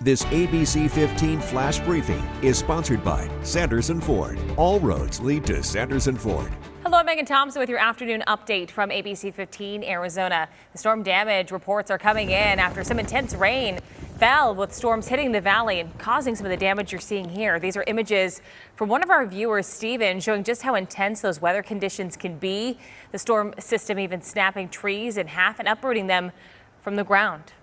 This ABC15 flash briefing is sponsored by Sanderson Ford. All roads lead to Sanderson Ford. Hello, I'm Megan Thompson with your afternoon update from ABC15 Arizona. The storm damage reports are coming in after some intense rain fell, with storms hitting the valley and causing some of the damage you're seeing here. These are images from one of our viewers, Steven, showing just how intense those weather conditions can be. The storm system even snapping trees in half and uprooting them from the ground.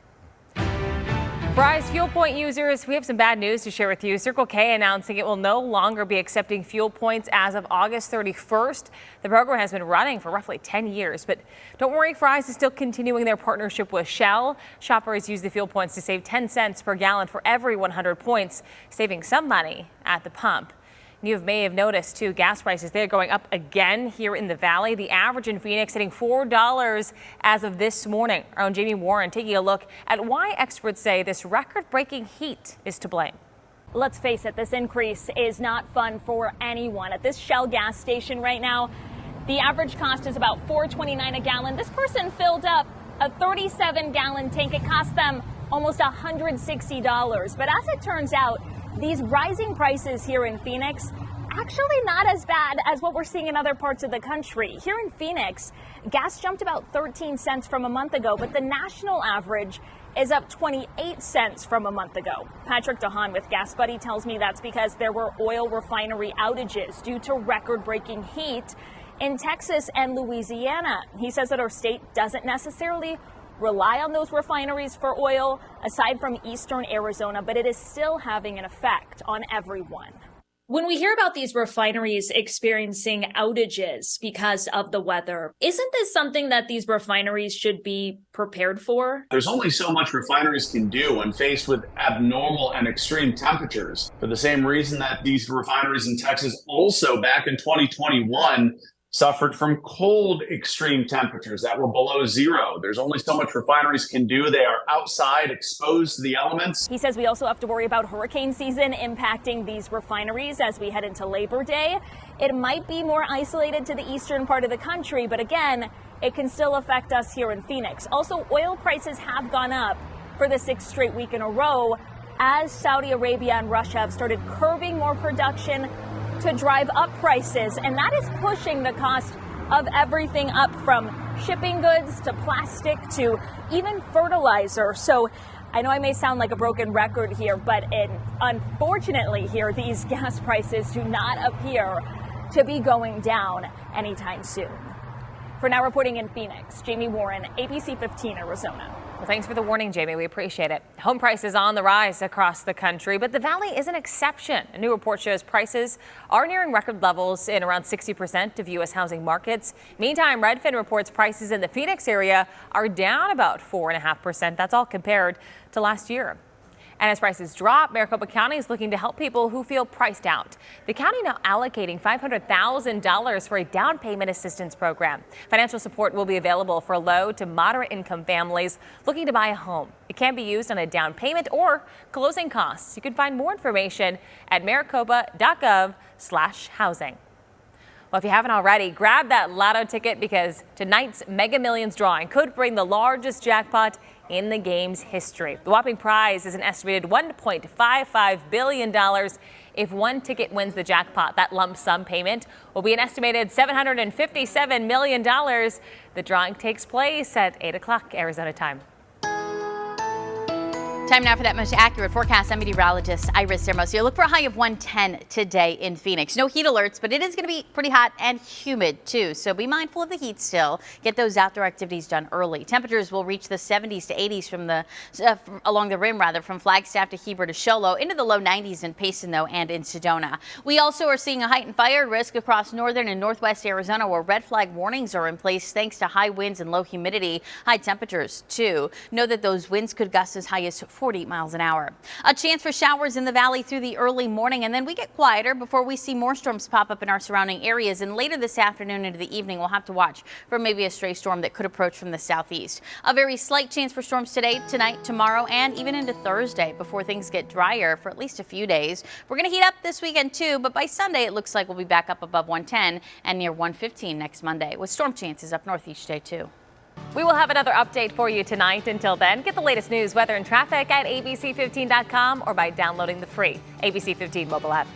For Fuel Point users, we have some bad news to share with you. Circle K announcing it will no longer be accepting fuel points as of August 31st. The program has been running for roughly 10 years, but don't worry, Fry's is still continuing their partnership with Shell. Shoppers use the fuel points to save 10 cents per gallon for every 100 points, saving some money at the pump. You may have noticed, too, gas prices, they're going up again here in the valley. The average in Phoenix hitting $4 as of this morning. Our own Jamie Warren taking a look at why experts say this record-breaking heat is to blame. Let's face it, this increase is not fun for anyone. At this Shell gas station right now, the average cost is about $4.29 a gallon. This person filled up a 37-gallon tank. It cost them almost $160. But as it turns out, these rising prices here in Phoenix, actually not as bad as what we're seeing in other parts of the country. Here in Phoenix, gas jumped about 13 cents from a month ago, but the national average is up 28 cents from a month ago. Patrick DeHaan with Gas Buddy tells me that's because there were oil refinery outages due to record-breaking heat in Texas and Louisiana. He says that our state doesn't necessarily rely on those refineries for oil, aside from eastern Arizona, but it is still having an effect on everyone. When we hear about these refineries experiencing outages because of the weather, isn't this something that these refineries should be prepared for? There's only so much refineries can do when faced with abnormal and extreme temperatures. For the same reason that these refineries in Texas also back in 2021 suffered from cold extreme temperatures that were below zero. There's only so much refineries can do. They are outside, exposed to the elements. He says we also have to worry about hurricane season impacting these refineries as we head into Labor Day. It might be more isolated to the eastern part of the country, but again, it can still affect us here in Phoenix. Also, oil prices have gone up for the 6th straight week in a row as Saudi Arabia and Russia have started curbing more production to drive up prices, and that is pushing the cost of everything up, from shipping goods to plastic to even fertilizer. So I know I may sound like a broken record here, but unfortunately here, these gas prices do not appear to be going down anytime soon. For now, reporting in Phoenix, Jamie Warren, ABC 15 Arizona. Well, thanks for the warning, Jamie. We appreciate it. Home prices on the rise across the country, but the valley is an exception. A new report shows prices are nearing record levels in around 60% of U.S. housing markets. Meantime, Redfin reports prices in the Phoenix area are down about 4.5%. That's all compared to last year. And as prices drop, Maricopa County is looking to help people who feel priced out. The county now allocating $500,000 for a down payment assistance program. Financial support will be available for low to moderate income families looking to buy a home. It can be used on a down payment or closing costs. You can find more information at maricopa.gov/housing. Well, if you haven't already, grab that lotto ticket because tonight's Mega Millions drawing could bring the largest jackpot in the game's history. The whopping prize is an estimated $1.55 billion. If one ticket wins the jackpot, that lump sum payment will be an estimated $757 million. The drawing takes place at 8 o'clock Arizona time. Time now for that most accurate forecast. I'm meteorologist Iris Hermoso. Look for a high of 110 today in Phoenix. No heat alerts, but it is going to be pretty hot and humid too. So be mindful of the heat still. Get those outdoor activities done early. Temperatures will reach the 70s to 80s from the along the rim, from Flagstaff to Heber to Show Low, into the low 90s in Payson though and in Sedona. We also are seeing a heightened fire risk across northern and northwest Arizona, where red flag warnings are in place thanks to high winds and low humidity. High temperatures too. Know that those winds could gust as high as 40 miles an hour. A chance for showers in the valley through the early morning, and then we get quieter before we see more storms pop up in our surrounding areas. And later this afternoon into the evening, we'll have to watch for maybe a stray storm that could approach from the southeast. A very slight chance for storms today, tonight, tomorrow, and even into Thursday before things get drier for at least a few days. We're going to heat up this weekend too, but by Sunday it looks like we'll be back up above 110 and near 115 next Monday, with storm chances up north each day too. We will have another update for you tonight. Until then, get the latest news, weather, and traffic at abc15.com or by downloading the free ABC 15 mobile app.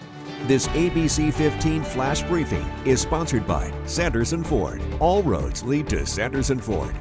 This ABC 15 Flash Briefing is sponsored by Sanderson Ford. All roads lead to Sanderson Ford.